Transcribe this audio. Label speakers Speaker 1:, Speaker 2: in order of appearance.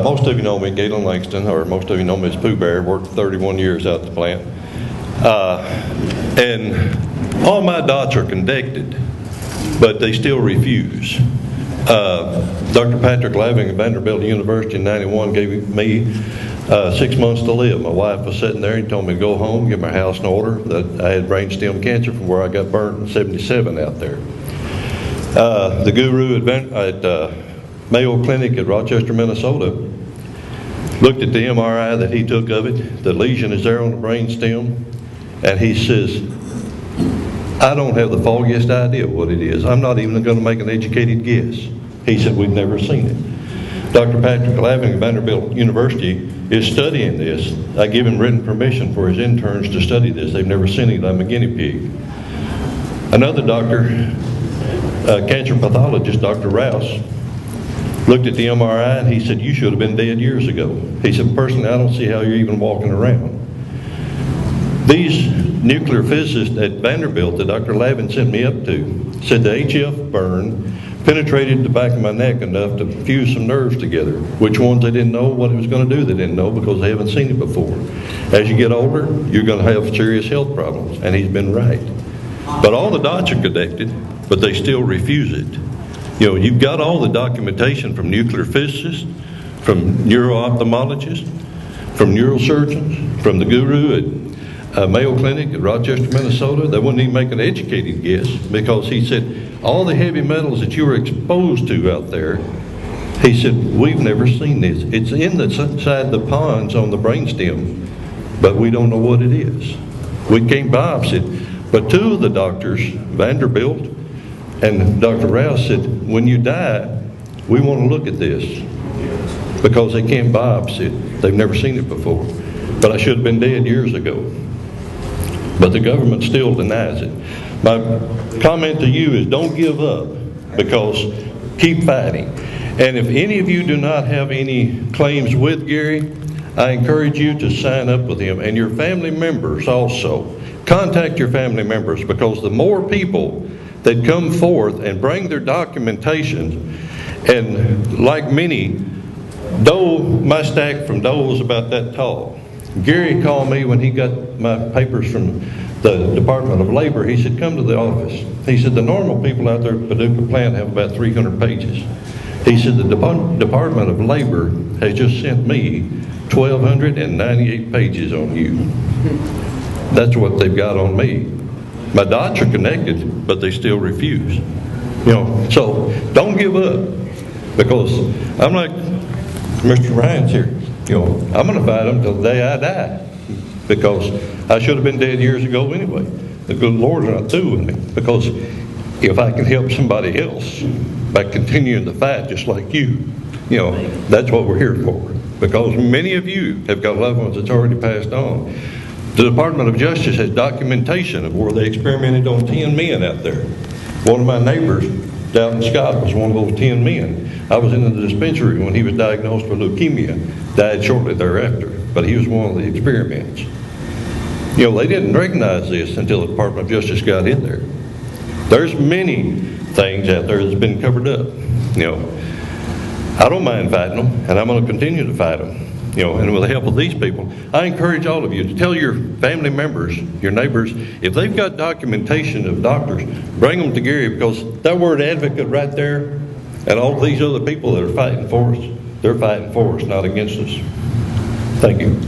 Speaker 1: Most of you know me, Galen Langston, or most of you know me as Pooh Bear. Worked 31 years out at the plant. And all my dots are connected, but they still refuse. Dr. Patrick Laving at Vanderbilt University in '91 gave me 6 months to live. My wife was sitting there and told me to go home, get my house in order, that I had brainstem cancer from where I got burnt in '77 out there. The guru at Mayo Clinic at Rochester, Minnesota, looked at the MRI that he took of it. The lesion is there on the brainstem, and he says, I don't have the foggiest idea what it is. I'm not even going to make an educated guess. He said, we've never seen it. Dr. Patrick Laving at Vanderbilt University is studying this. I give him written permission for his interns to study this. They've never seen it. I'm a guinea pig. Another doctor, cancer pathologist, Dr. Rouse, looked at the MRI and he said, you should have been dead years ago. He said, personally, I don't see how you're even walking around. These nuclear physicists at Vanderbilt that Dr. Lavin sent me up to said the HF burn penetrated the back of my neck enough to fuse some nerves together. Which ones they didn't know what it was going to do, they didn't know because they haven't seen it before. As you get older, you're going to have serious health problems, and he's been right. But all the dots are connected, but they still refuse it. You know, you've got all the documentation from nuclear physicists, from neuro-ophthalmologists, from neurosurgeons, from the guru at Mayo Clinic at Rochester, Minnesota. They wouldn't even make an educated guess because he said, all the heavy metals that you were exposed to out there, he said, we've never seen this. It's inside the ponds on the brainstem, but we don't know what it is. We can't biopsy it. But two of the doctors, Vanderbilt and Dr. Rouse, said, when you die, we want to look at this because they can't biopsy it. They've never seen it before. But I should have been dead years ago. But the government still denies it. My comment to you is don't give up, because keep fighting. And if any of you do not have any claims with Gary, I encourage you to sign up with him, and your family members also. Contact your family members, because the more people that come forth and bring their documentation, and like many, my stack from Doe was about that tall. Gary called me when he got my papers from the Department of Labor. He said, come to the office. He said, the normal people out there at Paducah plant have about 300 pages. He said, the Department of Labor has just sent me 1,298 pages on you. That's what they've got on me. My dots are connected, but they still refuse. You know, so don't give up, because I'm like Mr. Ryan's here. You know, I'm going to fight them till the day I die, because I should have been dead years ago anyway. The good Lord's not through with me, because if I can help somebody else by continuing the fight just like you know, that's what we're here for. Because many of you have got loved ones that's already passed on. The Department of Justice has documentation of where they experimented on 10 men out there. One of my neighbors down in Scott was one of those 10 men. I was in the dispensary when he was diagnosed with leukemia, died shortly thereafter, but he was one of the experiments. You know, they didn't recognize this until the Department of Justice got in there. There's many things out there that's been covered up. You know, I don't mind fighting them, and I'm going to continue to fight them. You know, and with the help of these people, I encourage all of you to tell your family members, your neighbors, if they've got documentation of doctors, bring them to Gary, because that word advocate right there, and all these other people that are fighting for us, they're fighting for us, not against us. Thank you.